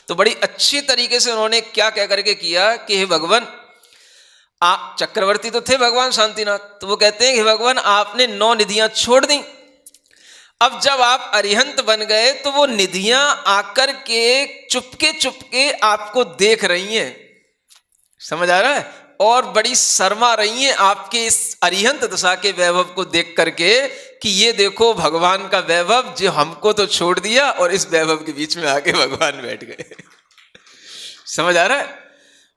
तो बड़ी अच्छी तरीके से उन्होंने क्या कह करके किया कि हे भगवान, आप चक्रवर्ती तो थे भगवान शांतिनाथ, तो वो कहते हैं कि भगवान आपने 9 निधियां छोड़ दी, अब जब आप अरिहंत बन गए तो वो निधियां आकर के चुपके चुपके आपको देख रही हैं, समझ आ रहा है, और बड़ी शर्मा रही हैं आपके इस अरिहंत दशा के वैभव को देख करके कि ये देखो भगवान का वैभव जो हमको तो छोड़ दिया और इस वैभव के बीच में आके भगवान बैठ गए। समझ आ रहा है,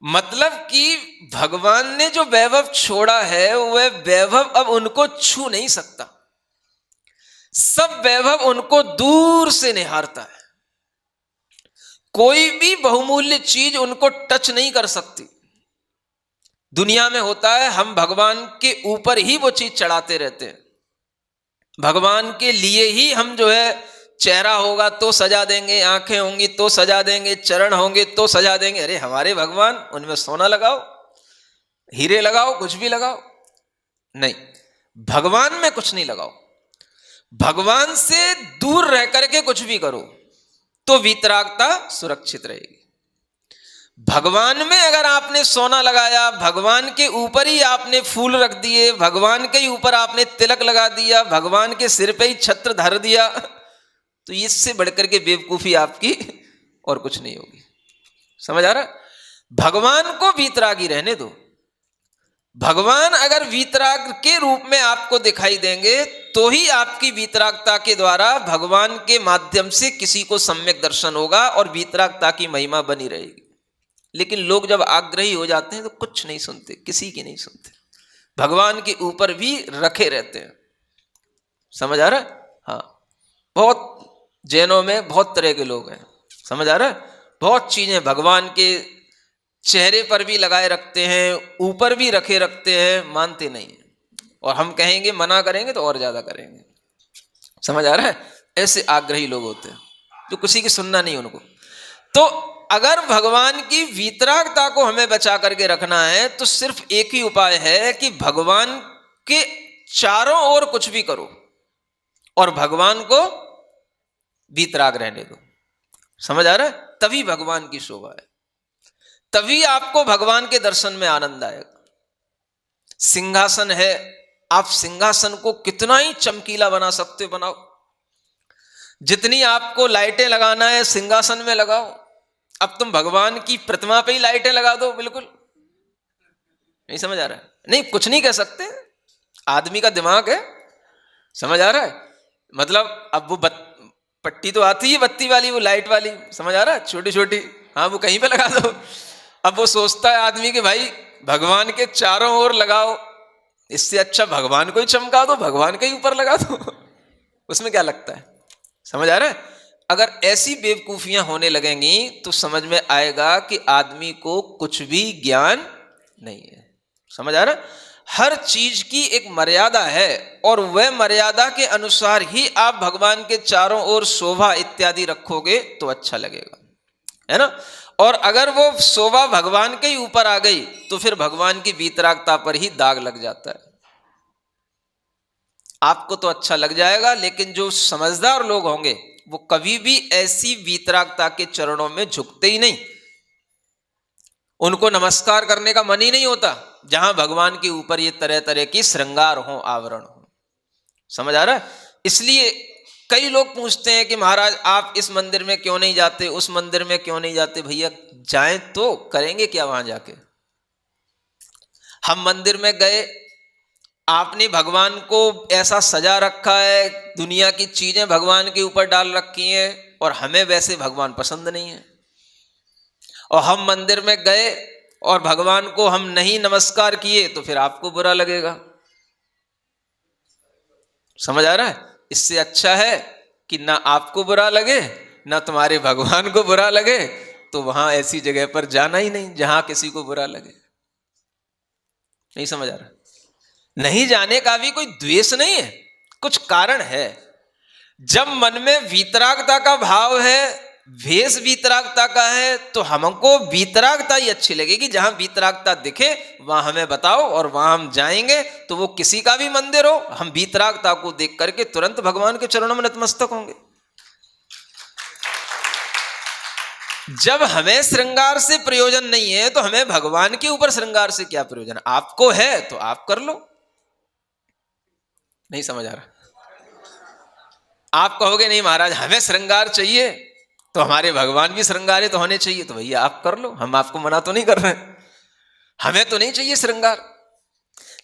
मतलब कि भगवान ने जो वैभव छोड़ा है वह वैभव अब उनको छू नहीं सकता, सब वैभव उनको दूर से निहारता है, कोई भी बहुमूल्य चीज उनको टच नहीं कर सकती। दुनिया में होता है हम भगवान के ऊपर ही वो चीज चढ़ाते रहते हैं, भगवान के लिए ही हम जो है चेहरा होगा तो सजा देंगे, आंखें होंगी तो सजा देंगे, चरण होंगे तो सजा देंगे। अरे हमारे भगवान, उनमें सोना लगाओ, हीरे लगाओ, कुछ भी लगाओ, नहीं, भगवान में कुछ नहीं लगाओ, भगवान से दूर रह करके कुछ भी करो तो वीतरागता सुरक्षित रहेगी। भगवान में अगर आपने सोना लगाया, भगवान के ऊपर ही आपने फूल रख दिए, भगवान के ही ऊपर आपने तिलक लगा दिया, भगवान के सिर पे ही छत्र धर दिया, तो इससे बढ़कर के बेवकूफी आपकी और कुछ नहीं होगी। समझ आ रहा? भगवान को वीतरागी रहने दो। भगवान अगर वीतराग के रूप में आपको दिखाई देंगे तो ही आपकी वीतरागता के द्वारा भगवान के माध्यम से किसी को सम्यक दर्शन होगा और वीतरागता की महिमा बनी रहेगी। लेकिन लोग जब आग्रही हो जाते हैं तो कुछ नहीं सुनते, किसी की नहीं सुनते, भगवान के ऊपर भी रखे रहते हैं। समझ आ रहा है? हाँ, बहुत जैनों में बहुत तरह के लोग हैं, समझ आ रहा है, बहुत चीजें भगवान के चेहरे पर भी लगाए रखते हैं, ऊपर भी रखे रखते हैं, मानते नहीं है, और हम कहेंगे मना करेंगे तो और ज्यादा करेंगे। समझ आ रहा है? ऐसे आग्रही लोग होते हैं जो किसी की सुनना नहीं उनको। तो अगर भगवान की वीतरागता को हमें बचा करके रखना है तो सिर्फ एक ही उपाय है कि भगवान के चारों ओर कुछ भी करो और भगवान को वीतराग रहने दो। समझ आ रहा है? तभी भगवान की शोभा है, तभी आपको भगवान के दर्शन में आनंद आएगा। सिंहासन है, आप सिंहासन को कितना ही चमकीला बना सकते हो बनाओ, जितनी आपको लाइटें लगाना है सिंहासन में लगाओ। अब तुम भगवान की प्रतिमा पे ही लाइटें लगा दो, बिल्कुल नहीं। समझ आ रहा है? नहीं, कुछ नहीं कह सकते, आदमी का दिमाग है। समझ आ रहा है? मतलब अब वो पट्टी तो आती है बत्ती वाली, वो लाइट वाली, समझ आ रहा है, छोटी छोटी, हाँ, वो कहीं पे लगा दो। अब वो सोचता है आदमी कि भाई भगवान के चारों ओर लगाओ, इससे अच्छा भगवान को ही चमका दो, भगवान के ही ऊपर लगा दो। उसमें क्या लगता है? समझ आ रहा है? अगर ऐसी बेवकूफियां होने लगेंगी तो समझ में आएगा कि आदमी को कुछ भी ज्ञान नहीं है। समझ आ रहा है? हर चीज की एक मर्यादा है और वह मर्यादा के अनुसार ही आप भगवान के चारों ओर शोभा इत्यादि रखोगे तो अच्छा लगेगा, है ना। और अगर वो शोभा भगवान के ही ऊपर आ गई तो फिर भगवान की वीतरागता पर ही दाग लग जाता है। आपको तो अच्छा लग जाएगा, लेकिन जो समझदार लोग होंगे वो कभी भी ऐसी वीतरागता के चरणों में झुकते ही नहीं, उनको नमस्कार करने का मन ही नहीं होता जहां भगवान के ऊपर ये तरह तरह की श्रृंगार हो, आवरण हो। समझ आ रहा है? इसलिए कई लोग पूछते हैं कि महाराज आप इस मंदिर में क्यों नहीं जाते, उस मंदिर में क्यों नहीं जाते। भैया जाएं तो करेंगे क्या वहां जाके? हम मंदिर में गए, आपने भगवान को ऐसा सजा रखा है, दुनिया की चीजें भगवान के ऊपर डाल रखी हैं और हमें वैसे भगवान पसंद नहीं है, और हम मंदिर में गए और भगवान को हम नहीं नमस्कार किए तो फिर आपको बुरा लगेगा। समझ आ रहा है? इससे अच्छा है कि ना आपको बुरा लगे ना तुम्हारे भगवान को बुरा लगे, तो वहां ऐसी जगह पर जाना ही नहीं जहां किसी को बुरा लगे। नहीं समझ आ रहा? नहीं जाने का भी कोई द्वेष नहीं है, कुछ कारण है। जब मन में वीतरागता का भाव है, भेष वीतरागता का है, तो हमको वीतरागता ही अच्छी लगेगी। जहां वीतरागता दिखे वहां हमें बताओ और वहां हम जाएंगे, तो वो किसी का भी मंदिर हो, हम वीतरागता को देख करके तुरंत भगवान के चरणों में नतमस्तक होंगे। जब हमें श्रृंगार से प्रयोजन नहीं है तो हमें भगवान के ऊपर श्रृंगार से क्या प्रयोजन? आपको है तो आप कर लो। नहीं समझ आ रहा? आप कहोगे नहीं महाराज हमें श्रृंगार चाहिए तो हमारे भगवान भी श्रृंगारित तो होने चाहिए, तो भैया आप कर लो, हम आपको मना तो नहीं कर रहे हैं। हमें तो नहीं चाहिए श्रृंगार।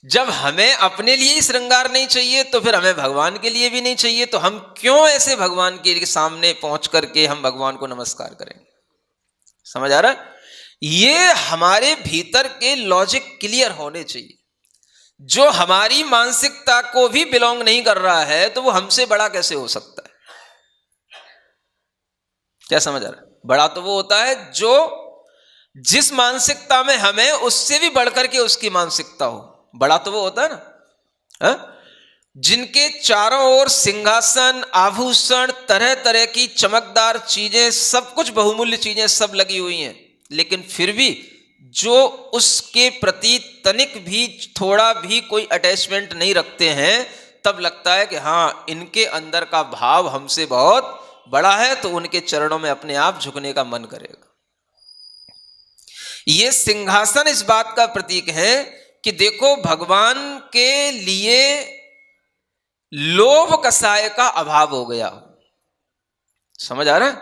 जब हमें अपने लिए ही श्रृंगार नहीं चाहिए तो फिर हमें भगवान के लिए भी नहीं चाहिए, तो हम क्यों ऐसे भगवान के सामने पहुंच करके हम भगवान को नमस्कार करेंगे? समझ आ रहा है? ये हमारे भीतर के लॉजिक क्लियर होने चाहिए। जो हमारी मानसिकता को भी बिलोंग नहीं कर रहा है तो वो हमसे बड़ा कैसे हो सकता है? क्या समझ आ रहा है? बड़ा तो वो होता है जो जिस मानसिकता में हमें उससे भी बढ़कर के उसकी मानसिकता हो। बड़ा तो वो होता है ना, है? जिनके चारों ओर सिंहासन, आभूषण, तरह तरह की चमकदार चीजें, सब कुछ बहुमूल्य चीजें सब लगी हुई हैं, लेकिन फिर भी जो उसके प्रति तनिक भी थोड़ा भी कोई अटैचमेंट नहीं रखते हैं, तब लगता है कि हाँ इनके अंदर का भाव हमसे बहुत बड़ा है, तो उनके चरणों में अपने आप झुकने का मन करेगा। ये सिंहासन इस बात का प्रतीक है कि देखो भगवान के लिए लोभ कसाय का अभाव हो गया। समझ आ रहा है?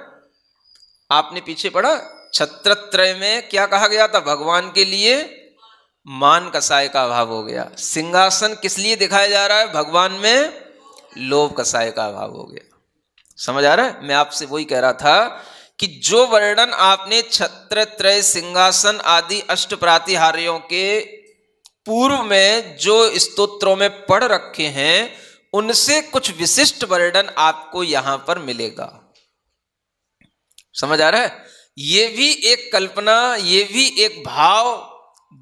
आपने पीछे पढ़ा छत्रत्रय में क्या कहा गया था? भगवान के लिए मान कसाय का अभाव हो गया। सिंहासन किस लिए दिखाया जा रहा है? भगवान में लोभ कसाय का अभाव हो गया। समझ आ रहा है? मैं आपसे वही कह रहा था कि जो वर्णन आपने छत्रत्रय, सिंहासन आदि अष्ट प्रातिहार्यों के पूर्व में जो स्तोत्रों में पढ़ रखे हैं, उनसे कुछ विशिष्ट वर्णन आपको यहां पर मिलेगा। समझ आ रहा है? ये भी एक कल्पना, ये भी एक भाव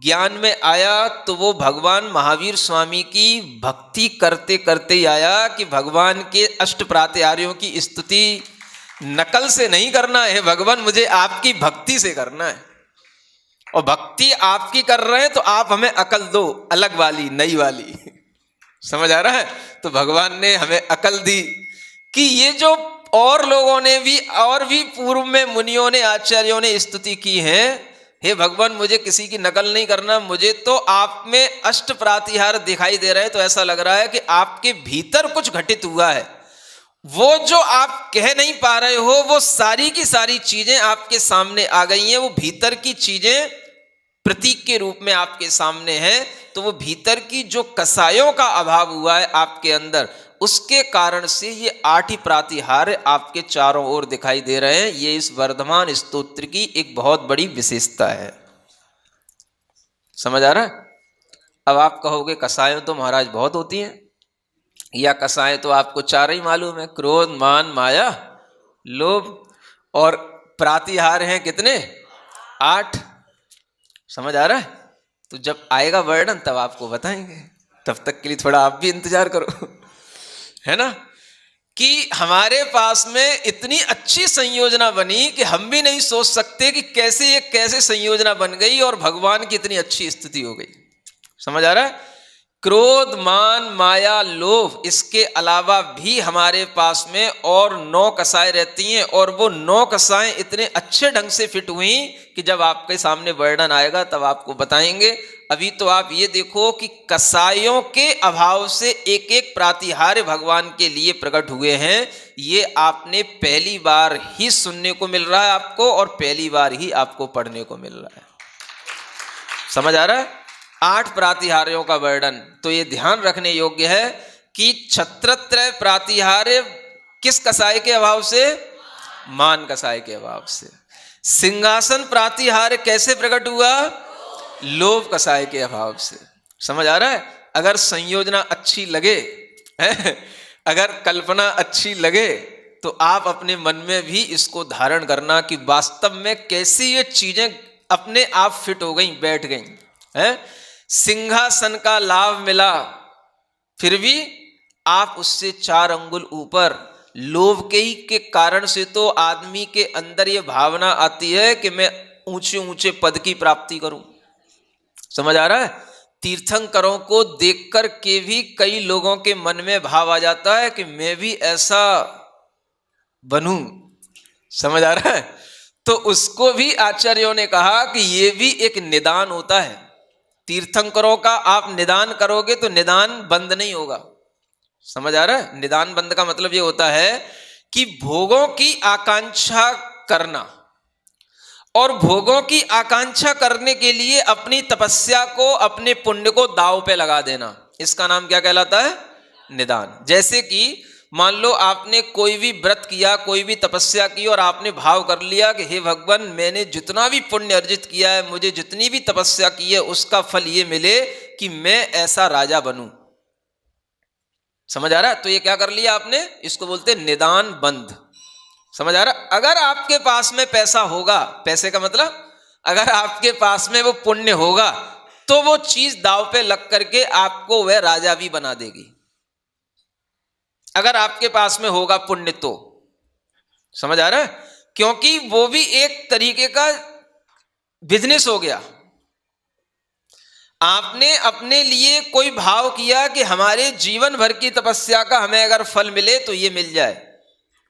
ज्ञान में आया तो वो भगवान महावीर स्वामी की भक्ति करते करते ही आया कि भगवान के अष्ट प्रातिहार्यों की स्तुति नकल से नहीं करना है भगवान, मुझे आपकी भक्ति से करना है। और भक्ति आपकी कर रहे हैं तो आप हमें अकल दो, अलग वाली, नई वाली। समझ आ रहा है? तो भगवान ने हमें अकल दी कि ये जो और लोगों ने भी और भी पूर्व में मुनियों ने, आचार्यों ने स्तुति की है, हे भगवान मुझे किसी की नकल नहीं करना, मुझे तो आप में अष्ट प्रातिहार दिखाई दे रहे हैं, तो ऐसा लग रहा है कि आपके भीतर कुछ घटित हुआ है। वो जो आप कह नहीं पा रहे हो वो सारी की सारी चीजें आपके सामने आ गई हैं। वो भीतर की चीजें प्रतीक के रूप में आपके सामने हैं। तो वो भीतर की जो कसायों का अभाव हुआ है आपके अंदर, उसके कारण से ये 8 ही प्रातिहार्य आपके चारों ओर दिखाई दे रहे हैं। ये इस वर्धमान स्तोत्र की एक बहुत बड़ी विशेषता है। समझ आ रहा है? अब आप कहोगे कसायों तो महाराज बहुत होती हैं, या कसाएं तो आपको 4 ही मालूम है, क्रोध, मान, माया, लोभ, और प्रातिहार हैं कितने? 8। समझ आ रहा है? तो जब आएगा वर्णन तब आपको बताएंगे, तब तक के लिए थोड़ा आप भी इंतजार करो। है ना? कि हमारे पास में इतनी अच्छी संयोजना बनी कि हम भी नहीं सोच सकते कि कैसे संयोजना बन गई और भगवान की इतनी अच्छी स्थिति हो गई। समझ आ रहा है? क्रोध, मान, माया, लोभ, इसके अलावा भी हमारे पास में और 9 कसाएं रहती हैं, और वो 9 कसाएं इतने अच्छे ढंग से फिट हुई कि जब आपके सामने वर्णन आएगा तब आपको बताएंगे। अभी तो आप ये देखो कि कसायों के अभाव से एक एक प्रातिहार्य भगवान के लिए प्रकट हुए हैं। ये आपने पहली बार ही सुनने को मिल रहा है आपको, और पहली बार ही आपको पढ़ने को मिल रहा है। समझ आ रहा है? 8 प्रातिहार्यों का वर्णन। तो ये ध्यान रखने योग्य है कि छत्रत्रय प्रातिहार्य किस कसाय के अभाव से? मान कसाय के अभाव से। सिंहासन प्रातिहार्य कैसे प्रकट हुआ? लोभ कसाय के अभाव से। समझ आ रहा है? अगर संयोजना अच्छी लगे, अगर कल्पना अच्छी लगे, तो आप अपने मन में भी इसको धारण करना कि वास्तव में कैसी ये चीजें अपने आप फिट हो गई, बैठ गई हैं। सिंहासन का लाभ मिला, फिर भी आप उससे 4 अंगुल ऊपर, लोभ के कारण से तो आदमी के अंदर ये भावना आती है कि मैं ऊंचे ऊंचे पद की प्राप्ति करूं। समझ आ रहा है? तीर्थंकरों को देखकर के भी कई लोगों के मन में भाव आ जाता है कि मैं भी ऐसा बनूं। समझ आ रहा है? तो उसको भी आचार्यों ने कहा कि ये भी एक निदान होता है। तीर्थंकरों का आप निदान करोगे तो निदान बंद नहीं होगा। समझ आ रहा है? निदान बंद का मतलब ये होता है कि भोगों की आकांक्षा करना, और भोगों की आकांक्षा करने के लिए अपनी तपस्या को, अपने पुण्य को दांव पे लगा देना, इसका नाम क्या कहलाता है? निदान। जैसे कि मान लो आपने कोई भी व्रत किया, कोई भी तपस्या की, और आपने भाव कर लिया कि हे भगवान, मैंने जितना भी पुण्य अर्जित किया है, मुझे जितनी भी तपस्या की है, उसका फल ये मिले कि मैं ऐसा राजा बनूं। समझ आ रहा है? तो ये क्या कर लिया आपने? इसको बोलते निदान बंद। समझ आ रहा? अगर आपके पास में पैसा होगा, पैसे का मतलब अगर आपके पास में वो पुण्य होगा, तो वो चीज दांव पे लग करके आपको वह राजा भी बना देगी। अगर आपके पास में होगा पुण्य तो। समझ आ रहा है? क्योंकि वो भी एक तरीके का बिजनेस हो गया। आपने अपने लिए कोई भाव किया कि हमारे जीवन भर की तपस्या का हमें अगर फल मिले तो ये मिल जाए,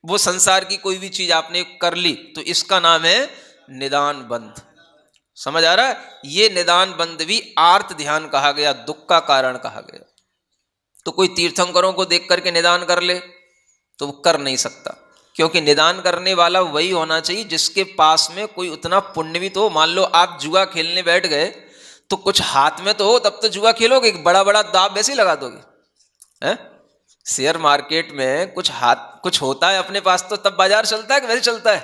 वो संसार की कोई भी चीज आपने कर ली, तो इसका नाम है निदान बंध। समझ आ रहा है? ये निदान बंध भी आर्त ध्यान कहा गया, दुख का कारण कहा गया। तो कोई तीर्थंकरों को देख करके निदान कर ले तो वो कर नहीं सकता, क्योंकि निदान करने वाला वही होना चाहिए जिसके पास में कोई उतना पुण्य भी तो हो। मान लो आप जुआ खेलने बैठ गए तो कुछ हाथ में तो हो, तब तो जुआ खेलोगे। बड़ा बड़ा दाव वैसे ही लगा दोगे हैं? शेयर मार्केट में कुछ हाथ कुछ होता है अपने पास तो तब बाजार चलता है कि वैसे चलता है?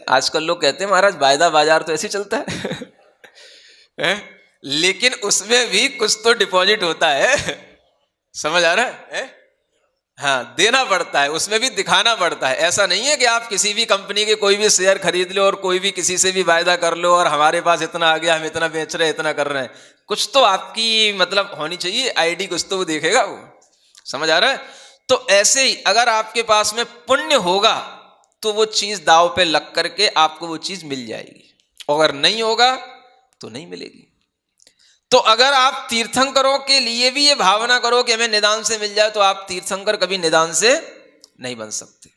आजकल लोग कहते हैं महाराज वायदा बाजार तो ऐसे चलता है। लेकिन उसमें भी कुछ तो डिपॉजिट होता है। समझ आ रहा है? हाँ, देना पड़ता है, उसमें भी दिखाना पड़ता है। ऐसा नहीं है कि आप किसी भी कंपनी के कोई भी शेयर खरीद लो और कोई भी किसी से भी वायदा कर लो और हमारे पास इतना आ गया, हम इतना बेच रहे हैं, इतना कर रहे हैं। कुछ तो आपकी मतलब होनी चाहिए आईडी, कुछ तो वो देखेगा वो। समझ आ रहा है? तो ऐसे ही अगर आपके पास में पुण्य होगा तो वो चीज दांव पे लग करके आपको वो चीज मिल जाएगी, अगर नहीं होगा तो नहीं मिलेगी। तो अगर आप तीर्थंकरों के लिए भी ये भावना करो कि हमें निदान से मिल जाए, तो आप तीर्थंकर कभी निदान से नहीं बन सकते।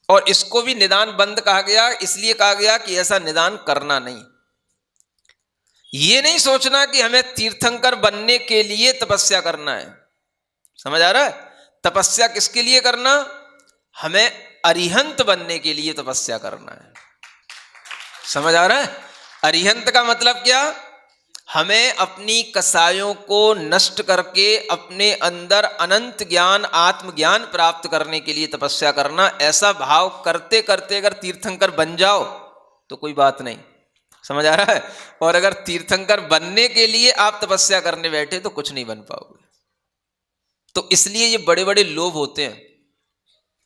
और इसको भी निदान बंद कहा गया, इसलिए कहा गया कि ऐसा निदान करना नहीं। ये नहीं सोचना कि हमें तीर्थंकर बनने के लिए तपस्या करना है। समझ आ रहा है? तपस्या किसके लिए करना? हमें अरिहंत बनने के लिए तपस्या करना है। समझ आ रहा है? अरिहंत का मतलब क्या? हमें अपनी कसायों को नष्ट करके अपने अंदर अनंत ज्ञान, आत्मज्ञान प्राप्त करने के लिए तपस्या करना। ऐसा भाव करते करते अगर तीर्थंकर बन जाओ तो कोई बात नहीं। समझ आ रहा है? और अगर तीर्थंकर बनने के लिए आप तपस्या करने बैठे तो कुछ नहीं बन पाओगे। तो इसलिए ये बड़े बड़े लोभ होते हैं।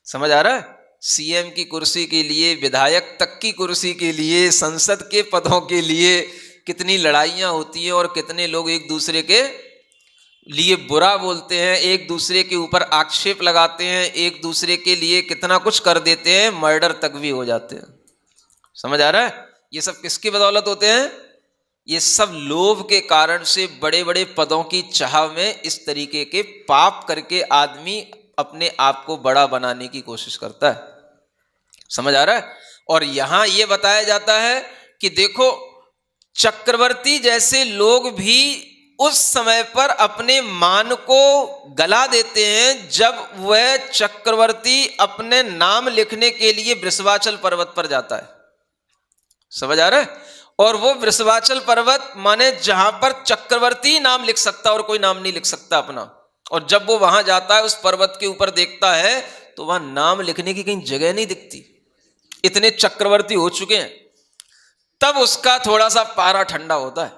समझ आ रहा है? सीएम की कुर्सी के लिए, विधायक तक की कुर्सी के लिए, संसद के पदों के लिए कितनी लड़ाइयां होती हैं, और कितने लोग एक दूसरे के लिए बुरा बोलते हैं, एक दूसरे के ऊपर आक्षेप लगाते हैं, एक दूसरे के लिए कितना कुछ कर देते हैं, मर्डर तक भी हो जाते हैं। समझ आ रहा है? ये सब किसकी बदौलत होते हैं? ये सब लोभ के कारण से बड़े बड़े पदों की चाह में इस तरीके के पाप करके आदमी अपने आप को बड़ा बनाने की कोशिश करता है। समझ आ रहा है? और यहां यह बताया जाता है कि देखो, चक्रवर्ती जैसे लोग भी उस समय पर अपने मान को गला देते हैं जब वह चक्रवर्ती अपने नाम लिखने के लिए वृषभाचल पर्वत पर जाता है। समझ आ रहा है? और वो वृषभाचल पर्वत माने जहां पर चक्रवर्ती नाम लिख सकता और कोई नाम नहीं लिख सकता अपना। और जब वो वहां जाता है, उस पर्वत के ऊपर देखता है, तो वहां नाम लिखने की कहीं जगह नहीं दिखती, इतने चक्रवर्ती हो चुके हैं। तब उसका थोड़ा सा पारा ठंडा होता है।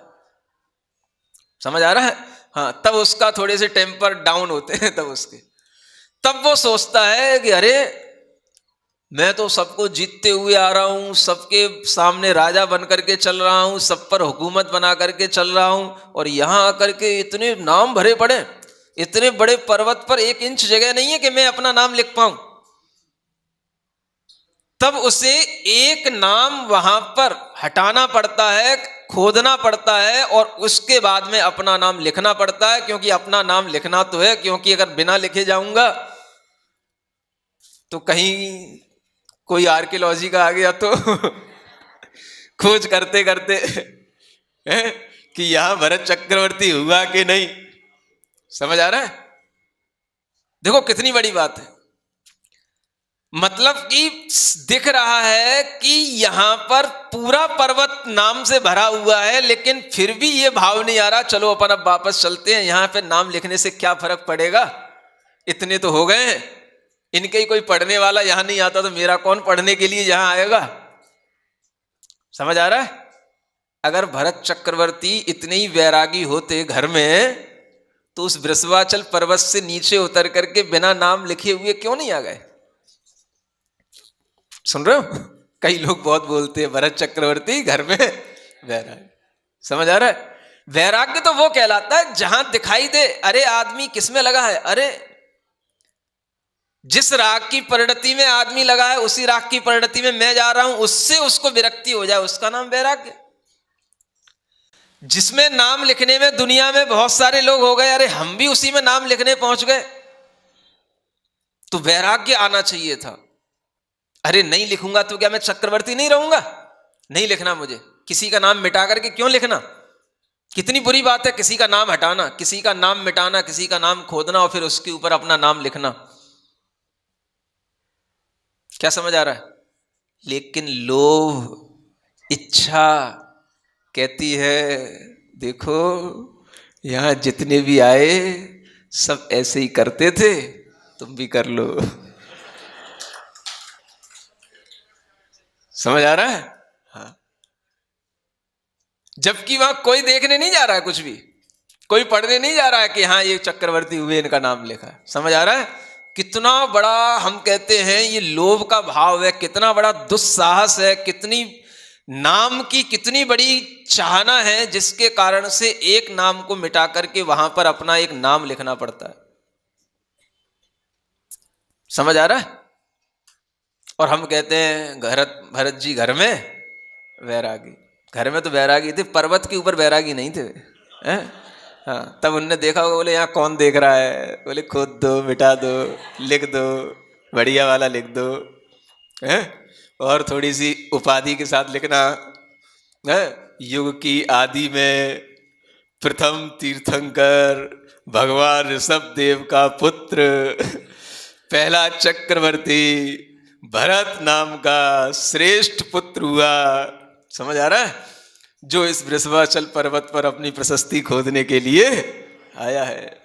समझ आ रहा है? हाँ, तब उसका थोड़े से टेम्पर डाउन होते हैं। तब वो सोचता है कि अरे, मैं तो सबको जीतते हुए आ रहा हूं, सबके सामने राजा बन करके चल रहा हूं, सब पर हुकूमत बना करके चल रहा हूं, और यहां आकर के इतने नाम भरे पड़े, इतने बड़े पर्वत पर 1 इंच जगह नहीं है कि मैं अपना नाम लिख पाऊं। तब उसे एक नाम वहां पर हटाना पड़ता है, खोदना पड़ता है, और उसके बाद में अपना नाम लिखना पड़ता है। क्योंकि अपना नाम लिखना तो है, क्योंकि अगर बिना लिखे जाऊंगा तो कहीं कोई आर्कियोलॉजी का आ गया तो खोज करते करते कि यहां भरत चक्रवर्ती हुआ कि नहीं। समझ आ रहा है? देखो कितनी बड़ी बात है। मतलब कि दिख रहा है कि यहां पर पूरा पर्वत नाम से भरा हुआ है, लेकिन फिर भी ये भाव नहीं आ रहा चलो अपन अब वापस चलते हैं, यहां पे नाम लिखने से क्या फर्क पड़ेगा, इतने तो हो गए हैं, इनके ही कोई पढ़ने वाला यहां नहीं आता तो मेरा कौन पढ़ने के लिए यहां आएगा। समझ आ रहा है? अगर भरत चक्रवर्ती इतने ही वैरागी होते घर में तो उस वृषभाचल पर्वत से नीचे उतर करके बिना नाम लिखे हुए क्यों नहीं आ गए। सुन रहे हो? कई लोग बहुत बोलते हैं भरत चक्रवर्ती घर में वैराग्य। समझ आ रहा है? वैराग्य तो वो कहलाता है जहां दिखाई दे अरे आदमी किसमें लगा है, अरे जिस राग की परिणति में आदमी लगा है उसी राग की परिणति में मैं जा रहा हूं, उससे उसको विरक्ति हो जाए, उसका नाम वैराग्य। जिसमें नाम लिखने में दुनिया में बहुत सारे लोग हो गए, अरे हम भी उसी में नाम लिखने पहुंच गए, तो वैराग्य आना चाहिए था। अरे नहीं लिखूंगा तो क्या मैं चक्रवर्ती नहीं रहूंगा? नहीं लिखना मुझे, किसी का नाम मिटा करके क्यों लिखना? कितनी बुरी बात है किसी का नाम हटाना, किसी का नाम मिटाना, किसी का नाम खोदना और फिर उसके ऊपर अपना नाम लिखना। क्या समझ आ रहा है? लेकिन लोभ इच्छा कहती है देखो यहां जितने भी आए सब ऐसे ही करते थे, तुम भी कर लो। समझ आ रहा है? हाँ। जबकि वहां कोई देखने नहीं जा रहा है, कुछ भी कोई पढ़ने नहीं जा रहा है कि हाँ ये चक्रवर्ती हुए इनका नाम लिखा है। समझ आ रहा है? कितना बड़ा हम कहते हैं ये लोभ का भाव है, कितना बड़ा दुस्साहस है, कितनी नाम की कितनी बड़ी चाहना है, जिसके कारण से एक नाम को मिटा करके वहां पर अपना एक नाम लिखना पड़ता है। समझ आ रहा है? और हम कहते हैं भरत जी घर में वैरागी। घर में तो वैरागी थे, पर्वत के ऊपर वैरागी नहीं थे। हैं? हाँ, तब उनने देखा होगा, बोले यहाँ कौन देख रहा है, बोले खोद दो, मिटा दो, लिख दो, बढ़िया वाला लिख दो, हैं? और थोड़ी सी उपाधि के साथ लिखना है, युग की आदि में प्रथम तीर्थंकर भगवान ऋषभ देव का पुत्र पहला चक्रवर्ती भरत नाम का श्रेष्ठ पुत्र हुआ। समझ आ रहा है? जो इस वृषभाचल पर्वत पर अपनी प्रशस्ति खोदने के लिए आया है।